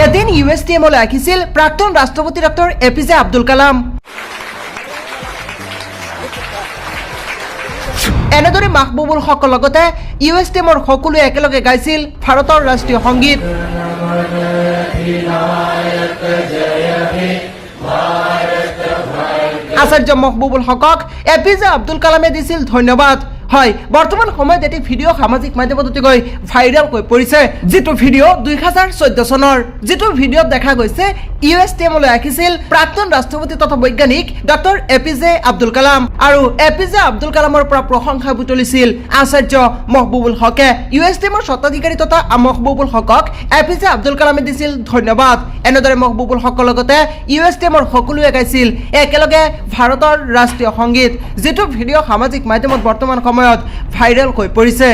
এদিন USTMলৈ আহিছিল প্ৰাক্তন ৰাষ্ট্ৰপতি ডক্টৰ APJ আব্দুল কালাম। এনেদৰে মাহবুবুল হকৰ লগতে USTMৰ সকলোৱে একেলগে গাইছিল ভাৰতৰ ৰাষ্ট্ৰীয় সংগীত। আচাৰ্য মাহবুবুল হকক APJ আব্দুল কালামে দিছিল ধন্যবাদ। হয়, বৰ্তমান সময়ত এটি ভিডিঅ' সামাজিক মাধ্যমত অতিকৈ ভাইৰেল হৈ পৰিছে, যিটো ভিডিঅ' 2014 চনৰ, যিটো ভিডিঅ'ত দেখা গৈছে USTMলৈ আহিছিল প্ৰাক্তন ৰাষ্ট্ৰপতি তথা বৈজ্ঞানিক ডক্টৰ APJ আব্দুল কালাম আৰু APJ আব্দুল কালামৰ পৰা প্ৰশংসা বুটলিছিল আচাৰ্য মাহবুবুল হকে। USTMৰ স্বত্বাধিকাৰী তথা মাহবুবুল হকক APJ আব্দুল কালামে দিছিল ধন্যবাদ। এনেদৰে মাহবুবুল হকৰ লগতে USTMৰ সকলোৱে গাইছিল একেলগে ভাৰতৰ ৰাষ্ট্ৰীয় সংগীত, যিটো ভিডিঅ' সামাজিক মাধ্যমত বৰ্তমান সময়ত ভাইৰেল হৈ পৰিছে।